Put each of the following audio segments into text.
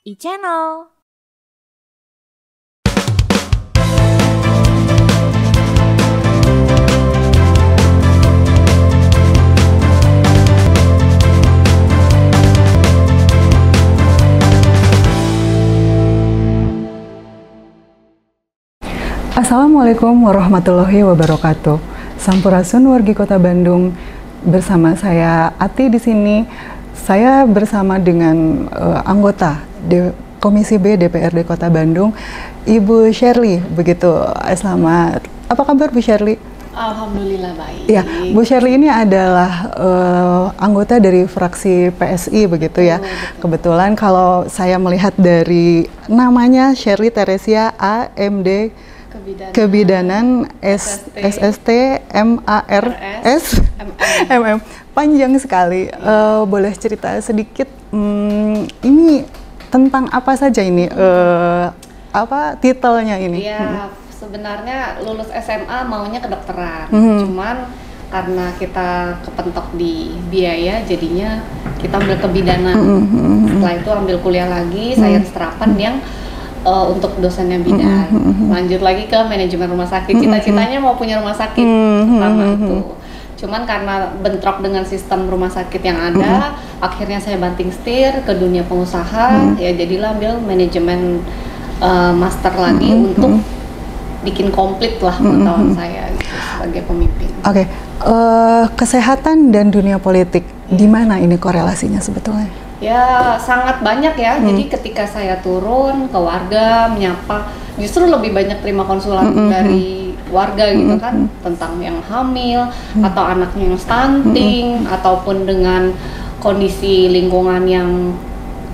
e-channel. Assalamualaikum warahmatullahi wabarakatuh. Sampurasun wargi Kota Bandung. Bersama saya Ati di sini. Saya bersama dengan anggota Komisi B DPRD Kota Bandung, Ibu Shirley. Begitu. Selamat. Apa kabar Bu Shirley? Alhamdulillah baik. Ya, Bu Shirley ini adalah anggota dari fraksi PSI begitu ya. Kebetulan kalau saya melihat dari namanya Shirley Teresia AMD Kebidanan SST MARS MM, panjang sekali. Boleh cerita sedikit ini tentang apa saja ini, apa titelnya ini? Ya, sebenarnya lulus SMA maunya kedokteran, cuman karena kita kepentok di biaya jadinya kita ambil kebidanan. Setelah itu ambil kuliah lagi sains terapan yang untuk dosennya bidan. Lanjut lagi ke manajemen rumah sakit. Cita-citanya mau punya rumah sakit pertama itu. Cuman karena bentrok dengan sistem rumah sakit yang ada, akhirnya saya banting setir ke dunia pengusaha. Ya jadilah ambil manajemen master lagi untuk bikin komplit lah pengetahuan saya gitu, sebagai pemimpin. Oke, kesehatan dan dunia politik, di mana ini korelasinya sebetulnya? Ya sangat banyak ya. Jadi ketika saya turun ke warga menyapa, justru lebih banyak terima konsulat dari warga gitu kan, tentang yang hamil atau anaknya yang stunting, ataupun dengan kondisi lingkungan yang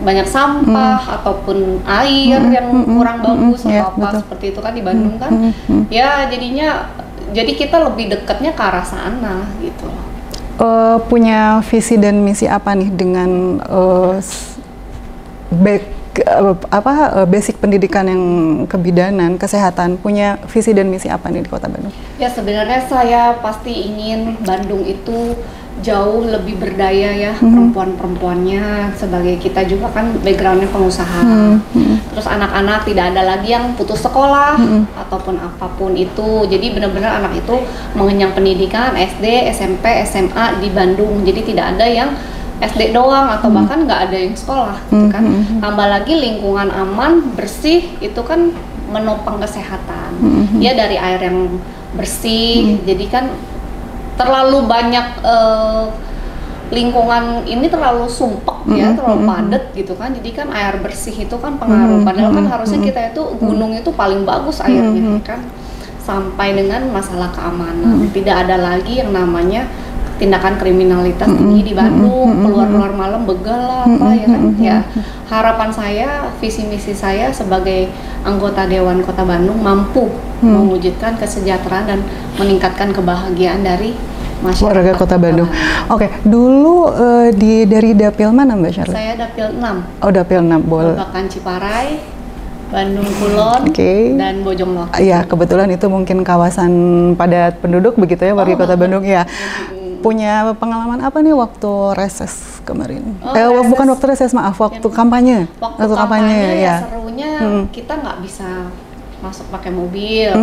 banyak sampah ataupun air yang kurang bagus atau apa seperti itu kan di Bandung kan. Ya jadinya jadi kita lebih dekatnya ke arah sana gitu. Punya visi dan misi apa nih dengan basic pendidikan yang kebidanan, kesehatan, punya visi dan misi apa nih di Kota Bandung? Ya sebenarnya saya pasti ingin Bandung itu jauh lebih berdaya ya, perempuan-perempuannya, sebagai kita juga kan backgroundnya pengusaha. Terus anak-anak tidak ada lagi yang putus sekolah ataupun apapun itu. Jadi benar-benar anak itu mengenyang pendidikan SD, SMP, SMA di Bandung. Jadi tidak ada yang SD doang atau bahkan nggak ada yang sekolah gitu kan. Tambah lagi lingkungan aman, bersih, itu kan menopang kesehatan. Ya dari air yang bersih, jadi kan terlalu banyak lingkungan ini terlalu sumpek ya, terlalu padat gitu kan. Jadi kan air bersih itu kan pengaruh. Padahal kan harusnya kita itu gunung itu paling bagus airnya kan. Sampai dengan masalah keamanan, tidak ada lagi yang namanya tindakan kriminalitas tinggi di Bandung, keluar-keluar malam begal lah apa ya kan. Ya harapan saya, visi misi saya sebagai anggota Dewan Kota Bandung mampu mewujudkan kesejahteraan dan meningkatkan kebahagiaan dari masyarakat warga Kota Bandung. Oke, dulu dari Dapil mana Mbak Shirley? Saya Dapil 6. Oh, Dapil 6, boleh. Babakan Ciparai, Bandung Kulon, dan Bojongloa. Iya, kebetulan itu mungkin kawasan padat penduduk begitu ya, warga Kota Bandung ya. Punya pengalaman apa nih waktu reses kemarin? Bukan waktu reses, maaf, waktu kampanye. Waktu kampanye ya serunya kita nggak bisa masuk pakai mobil.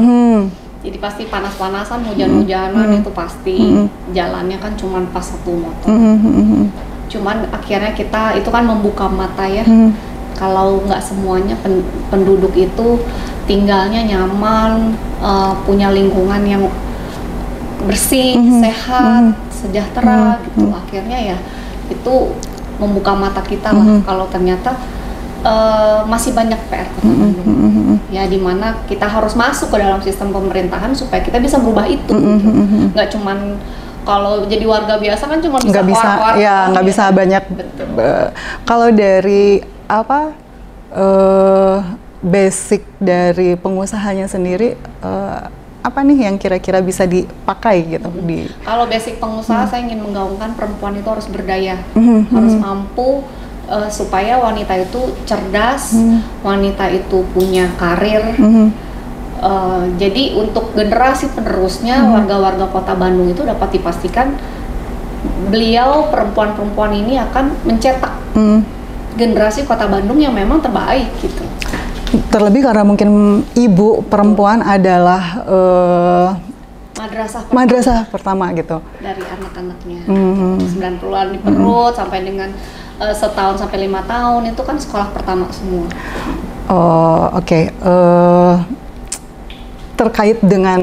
Jadi pasti panas-panasan, hujan-hujanan itu pasti. Jalannya kan cuma pas satu motor. Cuman akhirnya kita itu kan membuka mata ya. Kalau nggak semuanya penduduk itu tinggalnya nyaman, punya lingkungan yang bersih, sehat, sejahtera gitu. Akhirnya ya itu membuka mata kita lah kalau ternyata masih banyak PR Kota Bandung. Ya dimana kita harus masuk ke dalam sistem pemerintahan supaya kita bisa merubah itu. Nggak cuman kalau jadi warga biasa kan cuma bisa keluar-keluar. Ya nggak bisa banyak. Kalau dari apa basic dari pengusahanya sendiri, apa nih yang kira-kira bisa dipakai gitu? Kalau basic pengusaha saya ingin menggaungkan perempuan itu harus berdaya, harus mampu, supaya wanita itu cerdas, wanita itu punya karir. Jadi untuk generasi penerusnya warga-warga Kota Bandung itu dapat dipastikan beliau perempuan-perempuan ini akan mencetak generasi Kota Bandung yang memang terbaik gitu. Terlebih karena mungkin ibu perempuan adalah madrasah pertama gitu. Dari anak-anaknya. 90-an di perut sampai dengan setahun sampai 5 tahun itu kan sekolah pertama semua. Oke. Terkait dengan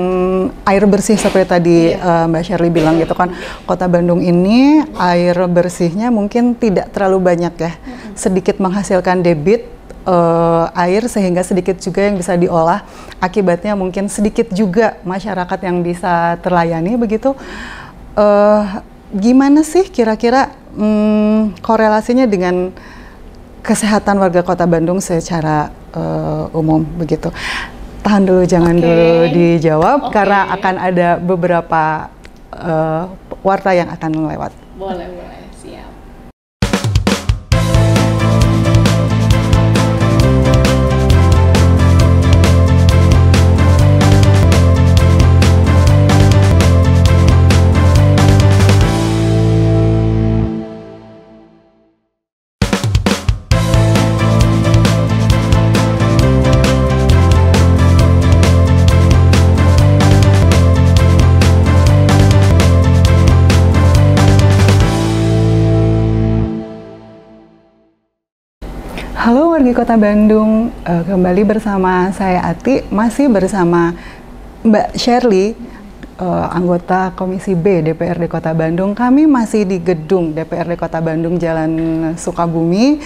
air bersih seperti tadi Mbak Shirley bilang gitu kan, Kota Bandung ini air bersihnya mungkin tidak terlalu banyak ya, sedikit menghasilkan debit air sehingga sedikit juga yang bisa diolah, akibatnya mungkin sedikit juga masyarakat yang bisa terlayani begitu. Gimana sih kira-kira korelasinya dengan kesehatan warga Kota Bandung secara umum begitu? Tahan dulu, jangan dulu dijawab karena akan ada beberapa warta yang akan lewat. Boleh, siap. Halo wargi Kota Bandung, kembali bersama saya Ati, masih bersama Mbak Shirley, anggota Komisi B DPRD Kota Bandung. Kami masih di gedung DPRD Kota Bandung, Jalan Sukabumi.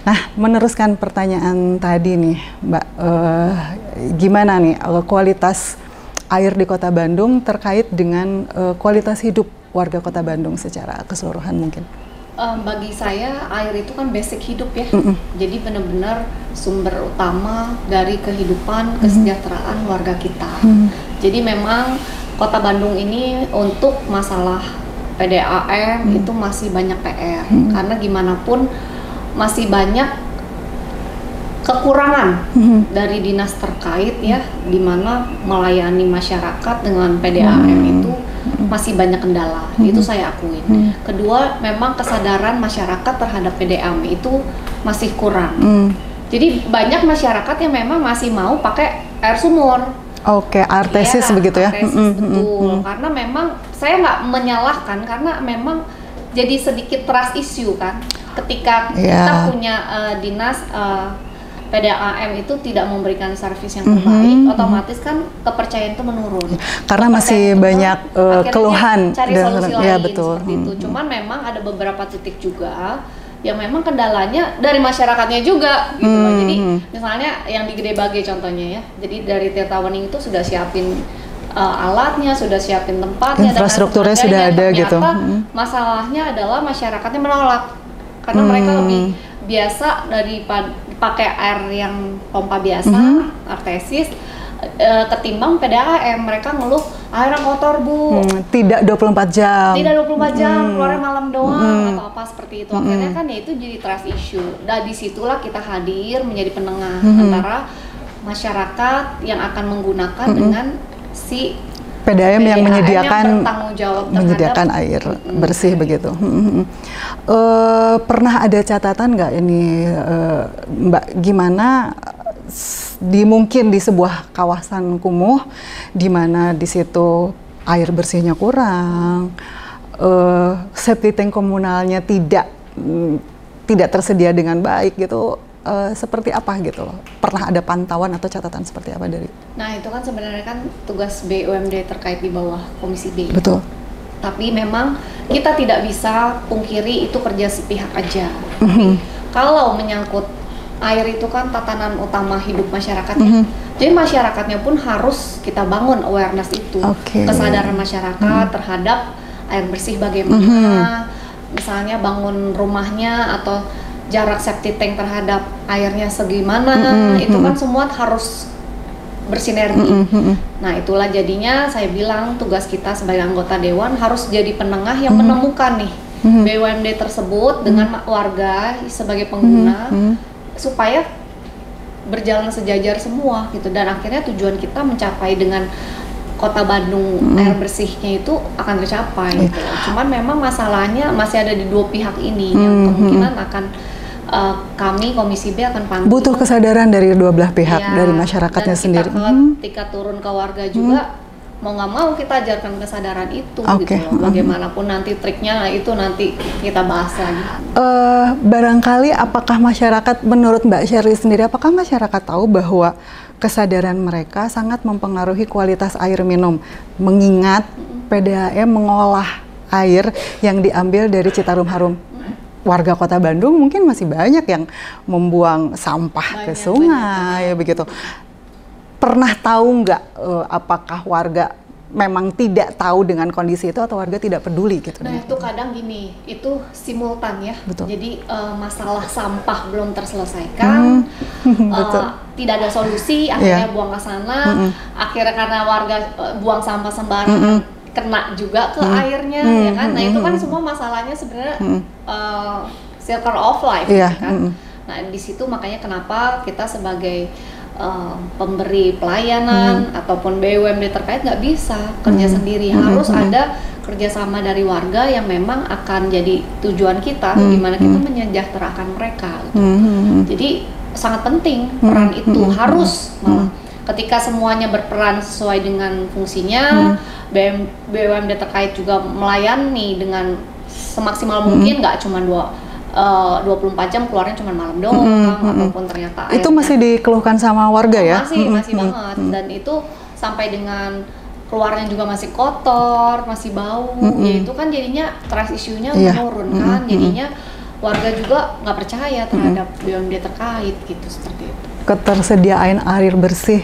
Nah, meneruskan pertanyaan tadi nih, Mbak, gimana nih kualitas air di Kota Bandung terkait dengan kualitas hidup warga Kota Bandung secara keseluruhan mungkin? Bagi saya air itu kan basic hidup ya, jadi benar-benar sumber utama dari kehidupan, kesejahteraan warga kita. Jadi memang Kota Bandung ini untuk masalah PDAM itu masih banyak PR, karena gimana pun masih banyak kekurangan dari dinas terkait ya, di mana melayani masyarakat dengan PDAM itu masih banyak kendala, itu saya akuin. Kedua, memang kesadaran masyarakat terhadap PDAM itu masih kurang. Jadi banyak masyarakat yang memang masih mau pakai air sumur. Oke, artesis begitu ya? Artesis, betul. Karena memang saya nggak menyalahkan, karena memang jadi sedikit trust issue kan. Ketika kita punya dinas PDAM itu tidak memberikan servis yang terbaik, otomatis kan kepercayaan itu menurun. Karena masih banyak keluhan. Cari solusi lain seperti itu. Cuman memang ada beberapa titik juga yang memang kendalanya dari masyarakatnya juga gitu loh. Jadi misalnya yang di Gede Bage contohnya ya. Jadi dari Tirta Wening itu sudah siapin alatnya, sudah siapin tempatnya, infrastrukturnya dan sudah ada gitu. Masalahnya adalah masyarakatnya menolak karena mereka lebih biasa daripada pakai air yang pompa biasa, artesis, ketimbang PDAM. Mereka ngeluh airnya kotor bu, tidak 24 jam, keluarnya malam doang atau apa seperti itu. Akhirnya kan ya itu jadi trust issue. Dan disitulah kita hadir menjadi penengah antara masyarakat yang akan menggunakan dengan si PDAM yang menyediakan air bersih begitu. Pernah ada catatan nggak ini Mbak, gimana mungkin di sebuah kawasan kumuh di mana di situ air bersihnya kurang, septic tank komunalnya tidak tersedia dengan baik gitu, seperti apa gitu loh? Pernah ada pantauan atau catatan seperti apa dari? Nah itu kan sebenarnya kan tugas BUMD terkait di bawah Komisi B. Betul. Tapi memang kita tidak bisa pungkiri itu kerja sepihak aja. Tapi kalau menyangkut air itu kan tatanan utama hidup masyarakat ya. Jadi masyarakatnya pun harus kita bangun awareness itu. Kesadaran masyarakat terhadap air bersih bagaimana. Misalnya bangun rumahnya atau jarak septic tank terhadap airnya segimana, itu kan semua harus bersinergi. Nah itulah jadinya saya bilang tugas kita sebagai anggota dewan harus jadi penengah yang menemukan nih BUMD tersebut dengan warga sebagai pengguna supaya berjalan sejajar semua gitu, dan akhirnya tujuan kita mencapai dengan Kota Bandung air bersihnya itu akan tercapai gitu. Cuman memang masalahnya masih ada di dua pihak ini yang kemungkinan akan kami Komisi B akan panggil. Butuh kesadaran dari dua belah pihak, dari masyarakatnya sendiri. Ketika turun ke warga juga, mau nggak mau kita ajarkan kesadaran itu gitu loh. Bagaimanapun nanti triknya itu nanti kita bahas lagi. Barangkali apakah masyarakat, menurut Mbak Shirley sendiri, apakah masyarakat tahu bahwa kesadaran mereka sangat mempengaruhi kualitas air minum, mengingat PDAM mengolah air yang diambil dari Citarum Harum. Warga Kota Bandung mungkin masih banyak yang membuang sampah ke sungai, begitu. Pernah tahu nggak apakah warga memang tidak tahu dengan kondisi itu atau warga tidak peduli gitu? Nah itu kadang gini, itu simultan ya. Betul. Jadi masalah sampah belum terselesaikan, tidak ada solusi, akhirnya buang ke sana. Akhirnya karena warga buang sampah sembarangan, kena juga ke airnya, ya kan? Nah itu kan semua masalahnya sebenarnya circle of life, kan? Nah di situ makanya kenapa kita sebagai pemberi pelayanan ataupun BUMD terkait nggak bisa kerja sendiri, harus ada kerjasama dari warga yang memang akan jadi tujuan kita, gimana kita menyejahterakan mereka. Gitu. Jadi sangat penting peran itu, harus malah. Ketika semuanya berperan sesuai dengan fungsinya, BUMD terkait juga melayani dengan semaksimal mungkin, nggak cuma 24 jam keluarnya cuma malam doang, ataupun ternyata itu masih dikeluhkan sama warga ya? Masih banget, dan itu sampai dengan keluarnya juga masih kotor, masih bau, ya itu kan jadinya trust issue-nya menurun kan, jadinya warga juga nggak percaya terhadap BUMD terkait gitu, seperti itu. Ketersediaan air bersih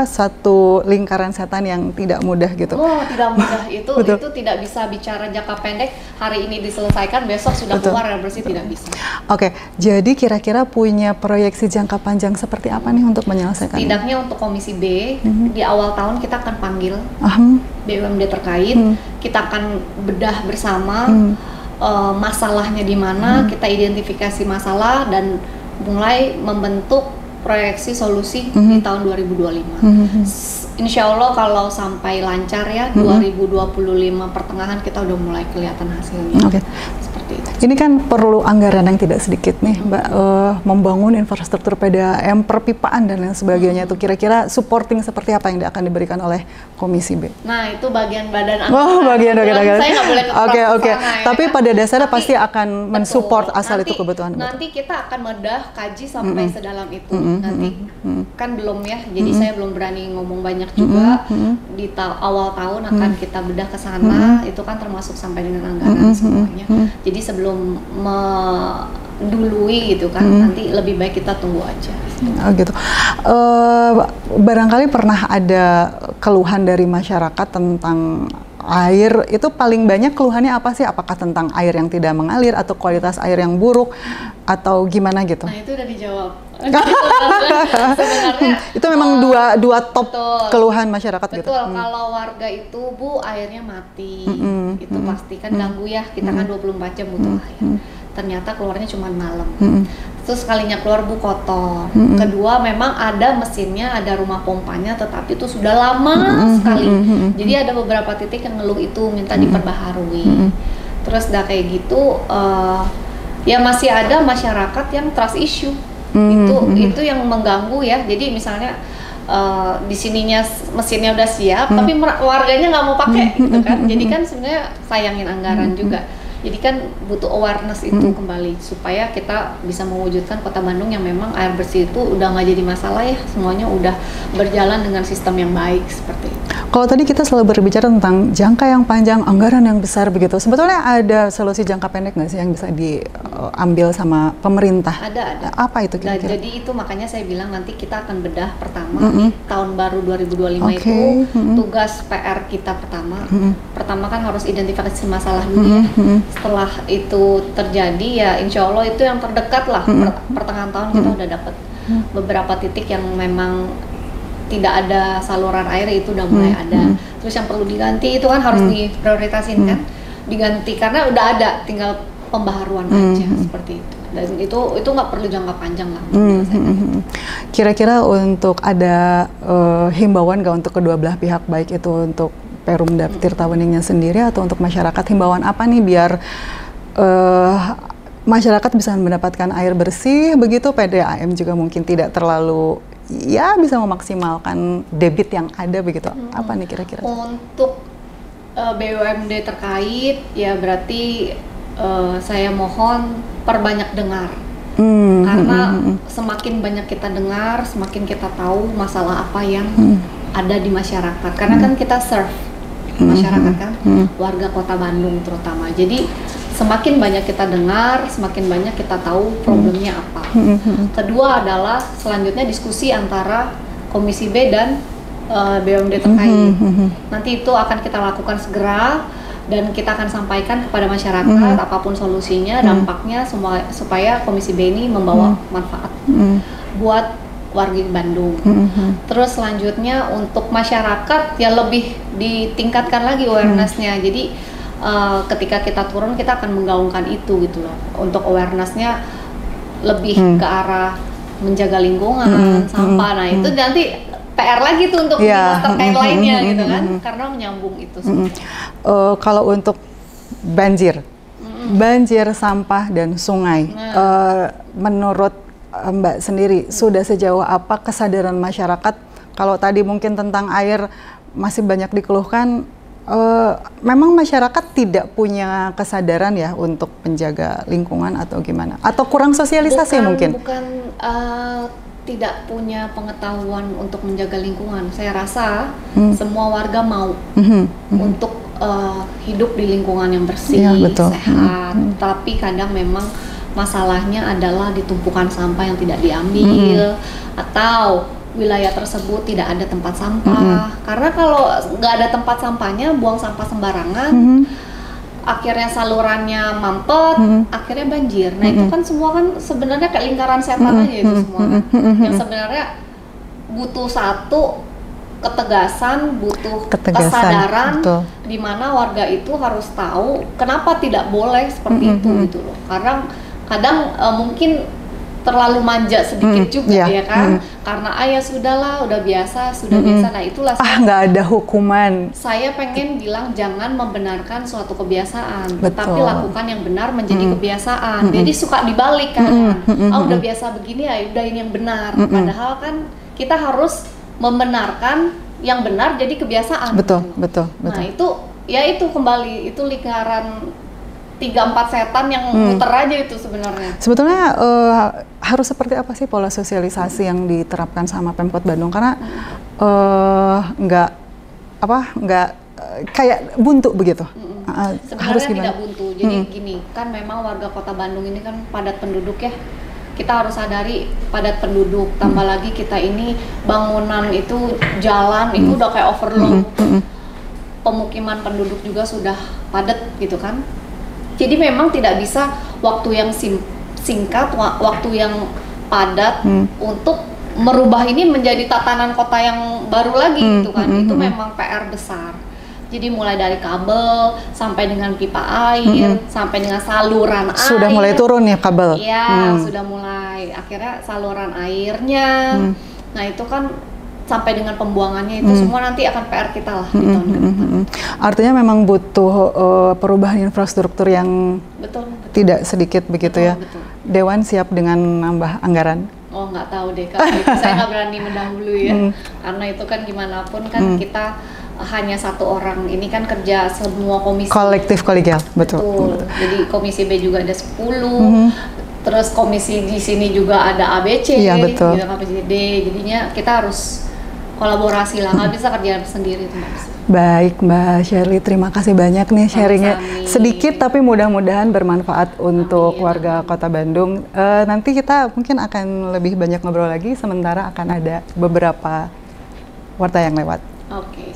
satu lingkaran setan yang tidak mudah gitu. Oh, tidak mudah itu tidak bisa bicara jangka pendek, hari ini diselesaikan, besok sudah keluar air bersih, tidak bisa. Oke, jadi kira-kira punya proyeksi jangka panjang seperti apa nih untuk menyelesaikan? Setidaknya untuk Komisi B, di awal tahun kita akan panggil BUMD terkait, kita akan bedah bersama masalahnya di mana, kita identifikasi masalah dan mulai membentuk proyeksi solusi di tahun 2025. Insya Allah kalau sampai lancar ya, 2025 pertengahan kita udah mulai kelihatan hasilnya. Seperti itu. Ini kan perlu anggaran yang tidak sedikit nih, Mbak, membangun infrastruktur PDAM, perpipaan dan lain sebagainya. Itu kira-kira supporting seperti apa yang akan diberikan oleh Komisi B? Nah itu bagian badan anggaran. Bagian anggaran. Saya nggak boleh Oke. Tapi pada dasarnya pasti akan mensupport asal itu kebutuhan. Nanti kita akan kaji sampai sedalam itu. Nanti kan belum ya, jadi saya belum berani ngomong banyak juga. Di awal tahun akan kita bedah ke sana, itu kan termasuk sampai dengan anggaran semuanya. Jadi sebelum mendului gitu kan, nanti lebih baik kita tunggu aja. Gitu. Barangkali pernah ada keluhan dari masyarakat tentang air, itu paling banyak keluhannya apa sih? Apakah tentang air yang tidak mengalir atau kualitas air yang buruk atau gimana gitu? Nah itu udah dijawab. Sebenarnya itu memang dua top keluhan masyarakat. Betul, gitu. kalau warga itu Bu airnya mati, itu pasti kan ganggu ya, kita kan 24 jam butuh air. Ternyata keluarnya cuma malam. Terus sekalinya keluar Bu kotor. Kedua memang ada mesinnya, ada rumah pompanya, tetapi itu sudah lama sekali. Jadi ada beberapa titik yang ngeluh itu minta diperbaharui. Terus udah kayak gitu, ya masih ada masyarakat yang trust issue. Itu yang mengganggu ya. Jadi misalnya di sininya mesinnya udah siap, tapi warganya nggak mau pakai gitu kan. Jadi kan sebenarnya sayangin anggaran juga. Jadi kan butuh awareness itu kembali supaya kita bisa mewujudkan Kota Bandung yang memang air bersih itu udah nggak jadi masalah ya, semuanya udah berjalan dengan sistem yang baik seperti itu. Kalau tadi kita selalu berbicara tentang jangka yang panjang, anggaran yang besar begitu, sebetulnya ada solusi jangka pendek nggak sih yang bisa diambil sama pemerintah? Ada. Apa itu kira-kira? Nah, jadi itu makanya saya bilang nanti kita akan bedah pertama di tahun baru 2025 itu tugas PR kita pertama. Pertama kan harus identifikasi masalah dulu ya. Setelah itu terjadi ya insya Allah itu yang terdekat lah, pertengahan tahun kita udah dapat beberapa titik yang memang tidak ada saluran air, itu udah mulai ada. Terus yang perlu diganti itu kan harus diprioritasin kan, diganti karena udah ada, tinggal pembaharuan aja seperti itu. Dan itu nggak perlu jangka panjang lah. Kira-kira untuk ada himbauan nggak untuk kedua belah pihak, baik itu untuk Perumda Tirtaweningnya sendiri atau untuk masyarakat, himbauan apa nih biar masyarakat bisa mendapatkan air bersih, begitu PDAM juga mungkin tidak terlalu ya bisa memaksimalkan debit yang ada begitu. Apa nih kira-kira? Untuk BUMD terkait ya berarti saya mohon perbanyak dengar. Karena semakin banyak kita dengar, semakin kita tahu masalah apa yang ada di masyarakat. Karena kan kita serve masyarakat kan, warga Kota Bandung terutama. Jadi semakin banyak kita dengar, semakin banyak kita tahu problemnya apa. Kedua adalah selanjutnya diskusi antara Komisi B dan BUMD terkait. Nanti itu akan kita lakukan segera dan kita akan sampaikan kepada masyarakat apapun solusinya, dampaknya semua supaya Komisi B ini membawa manfaat buat warga Bandung. Terus selanjutnya untuk masyarakat ya lebih ditingkatkan lagi awareness-nya. Jadi ketika kita turun kita akan menggaungkan itu gitu loh. Untuk awareness-nya lebih ke arah menjaga lingkungan, sampah. Nah, itu nanti PR lagi tuh untuk dinas terkait lainnya gitu kan. Karena menyambung itu. Kalau untuk banjir, sampah dan sungai, menurut Mbak sendiri sudah sejauh apa kesadaran masyarakat? Kalau tadi mungkin tentang air masih banyak dikeluhkan, memang masyarakat tidak punya kesadaran ya untuk menjaga lingkungan atau gimana? Atau kurang sosialisasi mungkin? Bukan tidak punya pengetahuan untuk menjaga lingkungan. Saya rasa semua warga mau untuk hidup di lingkungan yang bersih, sehat. Tapi kadang memang masalahnya adalah ditumpukan sampah yang tidak diambil atau wilayah tersebut tidak ada tempat sampah. Karena kalau nggak ada tempat sampahnya, buang sampah sembarangan, akhirnya salurannya mampet, akhirnya banjir. Nah itu kan semua kan sebenarnya kayak lingkaran setan aja itu semua kan. Yang sebenarnya butuh satu ketegasan, butuh kesadaran di mana warga itu harus tahu kenapa tidak boleh seperti itu gitu loh. Karena kadang mungkin terlalu manja sedikit juga ya kan, karena ya sudahlah, udah biasa, Nah itulah nggak ada hukuman. Saya pengen bilang jangan membenarkan suatu kebiasaan, tapi lakukan yang benar menjadi kebiasaan. Jadi suka dibalik kan, udah biasa begini ya, udah ini yang benar. Padahal kan kita harus membenarkan yang benar jadi kebiasaan. Betul. Nah itu kembali itu lingkaran 3-4 setan yang muter aja itu sebenarnya. Sebetulnya harus seperti apa sih pola sosialisasi yang diterapkan sama Pemkot Bandung? Karena nggak kayak buntu begitu. Sebenarnya tidak buntu. Jadi gini, kan memang warga Kota Bandung ini kan padat penduduk ya. Kita harus sadari padat penduduk. Tambah lagi kita ini bangunan itu jalan itu udah kayak overload. Pemukiman penduduk juga sudah padat gitu kan. Jadi memang tidak bisa waktu yang singkat, waktu yang padat untuk merubah ini menjadi tatanan kota yang baru lagi gitu kan. Itu memang PR besar. Jadi mulai dari kabel sampai dengan pipa air, sampai dengan saluran air. Sudah mulai turun ya kabel? Iya, sudah mulai. Akhirnya saluran airnya. Nah itu kan sampai dengan pembuangannya itu semua nanti akan PR kita lah di tahun ke depan. Artinya memang butuh perubahan infrastruktur yang tidak sedikit begitu ya. Dewan siap dengan nambah anggaran? Oh nggak tahu deh kalau itu saya nggak berani mendahului ya. Karena itu kan gimana pun kan kita hanya satu orang, ini kan kerja semua komisi. Kolektif kolegial, betul. Jadi komisi B juga ada 10. Terus komisi di sini juga ada ABC, betul. Juga komisi D. Jadinya kita harus kolaborasi lah, nggak bisa kerja sendiri itu. Baik Mbak Shirley, terima kasih banyak nih sharingnya. Sedikit tapi mudah-mudahan bermanfaat untuk warga Kota Bandung. Nanti kita mungkin akan lebih banyak ngobrol lagi, sementara akan ada beberapa warta yang lewat. Oke.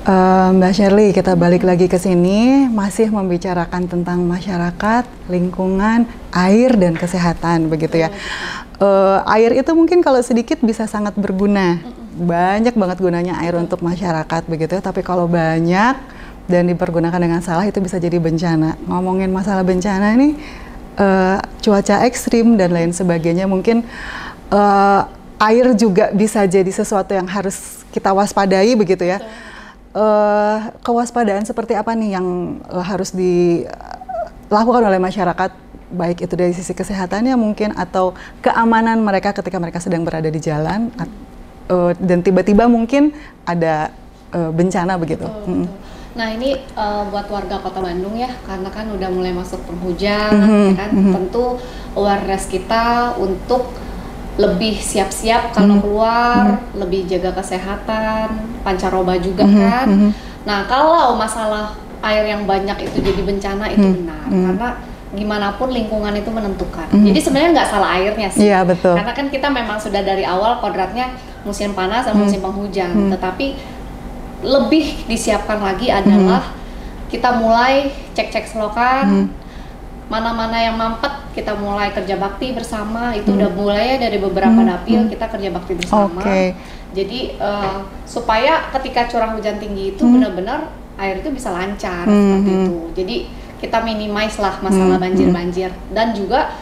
Mbak Shirley, kita balik lagi ke sini, masih membicarakan tentang masyarakat, lingkungan, air, dan kesehatan, begitu ya. Air itu mungkin kalau sedikit bisa sangat berguna, banyak banget gunanya air untuk masyarakat, begitu ya. Tapi kalau banyak dan dipergunakan dengan salah itu bisa jadi bencana. Ngomongin masalah bencana ini, cuaca ekstrim dan lain sebagainya, mungkin air juga bisa jadi sesuatu yang harus kita waspadai, begitu ya. Kewaspadaan seperti apa nih yang harus dilakukan oleh masyarakat, baik itu dari sisi kesehatannya mungkin atau keamanan mereka ketika mereka sedang berada di jalan dan tiba-tiba mungkin ada bencana begitu. Betul. Nah ini buat warga Kota Bandung ya, karena kan udah mulai masuk penghujan, ya kan, tentu awareness kita untuk lebih siap-siap kalau keluar, lebih jaga kesehatan, pancaroba juga kan. Nah kalau masalah air yang banyak itu jadi bencana itu benar, karena gimana pun lingkungan itu menentukan. Jadi sebenarnya nggak salah airnya sih, betul. Karena kan kita memang sudah dari awal kodratnya musim panas dan musim penghujan, tetapi lebih disiapkan lagi adalah kita mulai cek-cek selokan, mana-mana yang mampet kita mulai kerja bakti bersama. Itu udah mulai dari beberapa dapil kita kerja bakti bersama. Jadi supaya ketika curah hujan tinggi itu benar-benar air itu bisa lancar seperti itu. Jadi kita minimize lah masalah banjir-banjir. Dan juga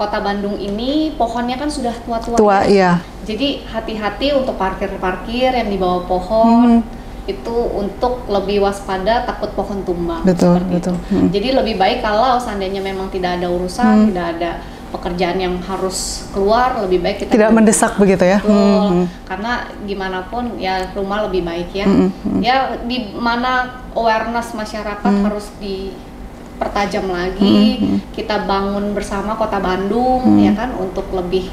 Kota Bandung ini pohonnya kan sudah tua-tua ya. Jadi hati-hati untuk parkir-parkir yang di bawah pohon. Itu untuk lebih waspada takut pohon tumbang. Betul. Jadi lebih baik kalau seandainya memang tidak ada urusan, tidak ada pekerjaan yang harus keluar, lebih baik kita tidak mendesak begitu ya. Karena gimana pun ya rumah lebih baik ya. Ya di mana awareness masyarakat harus dipertajam lagi. Kita bangun bersama Kota Bandung ya kan untuk lebih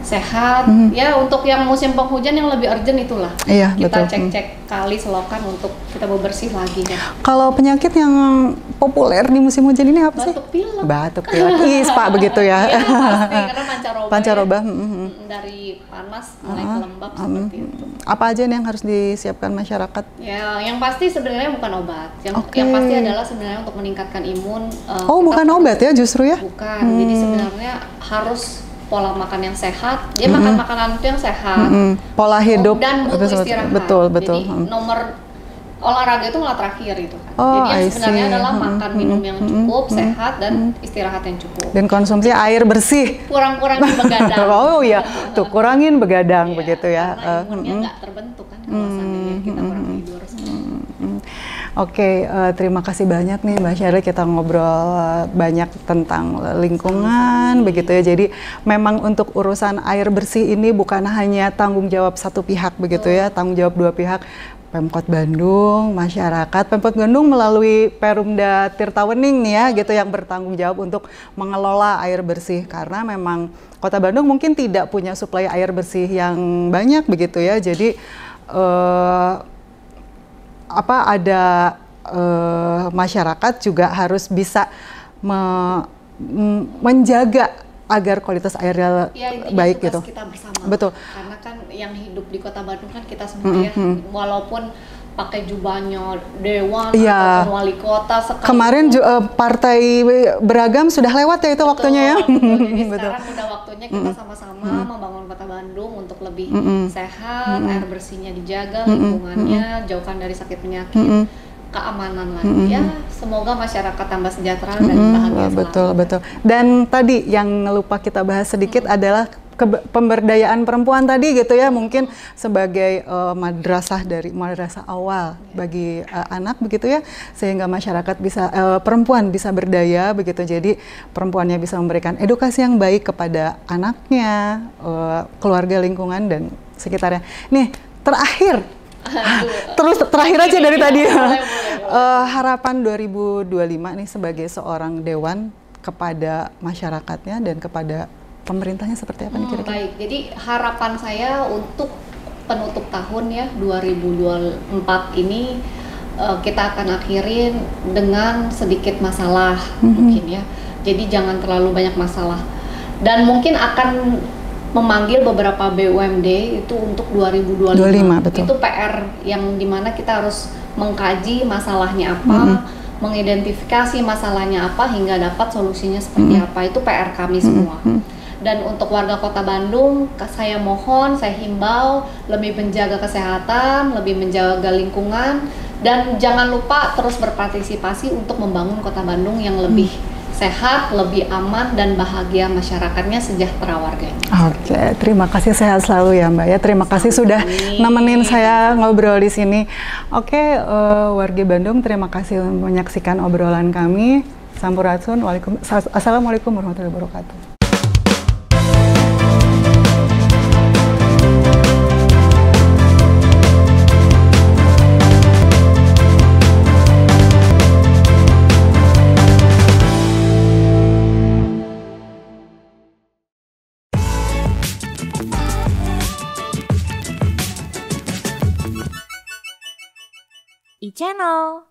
sehat. Ya untuk yang musim penghujan yang lebih urgent itulah. Iya, kita betul. cek-cek kali selokan untuk kita bersih lagi ya. Kalau penyakit yang populer di musim hujan ini apa sih? Batuk pilek. Ispa begitu ya. Iya pasti, karena pancaroba. Ya, dari panas mulai ke lembab seperti itu. Apa aja nih yang harus disiapkan masyarakat? Ya, yang pasti sebenarnya bukan obat. Yang pasti adalah sebenarnya untuk meningkatkan imun. Bukan obat ya justru ya? Bukan. Jadi sebenarnya harus pola makan yang sehat, dia makan makanan itu yang sehat, pola hidup dan butuh istirahat. Betul. Jadi nomor olahraga itu malah terakhir itu kan. Jadi yang sebenarnya adalah makan minum yang cukup, sehat dan istirahat yang cukup. Dan konsumsi air bersih. Kurang-kurangin begadang. Tuh kurangin begadang begitu ya. Karena imunnya nggak terbentuk kan kalau seandainya kita kurang tidur. Oke, terima kasih banyak nih Mbak Shirley, kita ngobrol banyak tentang lingkungan begitu ya. Jadi memang untuk urusan air bersih ini bukan hanya tanggung jawab satu pihak begitu ya, tanggung jawab dua pihak. Pemkot Bandung, masyarakat, Pemkot Bandung melalui Perumda Tirtawening nih ya gitu yang bertanggung jawab untuk mengelola air bersih, karena memang Kota Bandung mungkin tidak punya suplai air bersih yang banyak begitu ya. Jadi ada masyarakat juga harus bisa menjaga agar kualitas airnya baik gitu. Kita bersama. Betul. Karena kan yang hidup di Kota Bandung kan kita semua ya, walaupun pakai jubahnya dewan atau wali kota sekarang. Kemarin partai beragam sudah lewat ya itu waktunya ya. Jadi sekarang udah waktunya kita sama-sama membangun Kota Bandung untuk lebih sehat, air bersihnya dijaga, lingkungannya jauhkan dari sakit penyakit. Keamanan lagi ya, semoga masyarakat tambah sejahtera dan bahagia selalu. Betul. Dan tadi yang lupa kita bahas sedikit adalah pemberdayaan perempuan tadi gitu ya, mungkin sebagai madrasah awal bagi anak begitu ya, sehingga masyarakat bisa perempuan bisa berdaya begitu. Jadi perempuannya bisa memberikan edukasi yang baik kepada anaknya, keluarga, lingkungan dan sekitarnya. Nih, terakhir aja dari tadi. Harapan 2025 nih sebagai seorang dewan kepada masyarakatnya dan kepada pemerintahnya seperti apa nih kira-kira? Baik, jadi harapan saya untuk penutup tahun ya 2024 ini kita akan akhirin dengan sedikit masalah mungkin ya. Jadi jangan terlalu banyak masalah. Dan mungkin akan memanggil beberapa BUMD itu untuk 2025. 25, betul. Itu PR yang dimana kita harus mengkaji masalahnya apa, mengidentifikasi masalahnya apa hingga dapat solusinya seperti apa. Itu PR kami semua. Dan untuk warga Kota Bandung, saya mohon, saya himbau lebih menjaga kesehatan, lebih menjaga lingkungan, dan jangan lupa terus berpartisipasi untuk membangun Kota Bandung yang lebih sehat, lebih aman, dan bahagia masyarakatnya, sejahtera warganya. Oke, terima kasih, sehat selalu ya Mbak ya. Terima kasih sudah nemenin saya ngobrol di sini. Oke, warga Bandung, terima kasih menyaksikan obrolan kami. Sampurasun, Assalamualaikum warahmatullahi wabarakatuh. iChannel.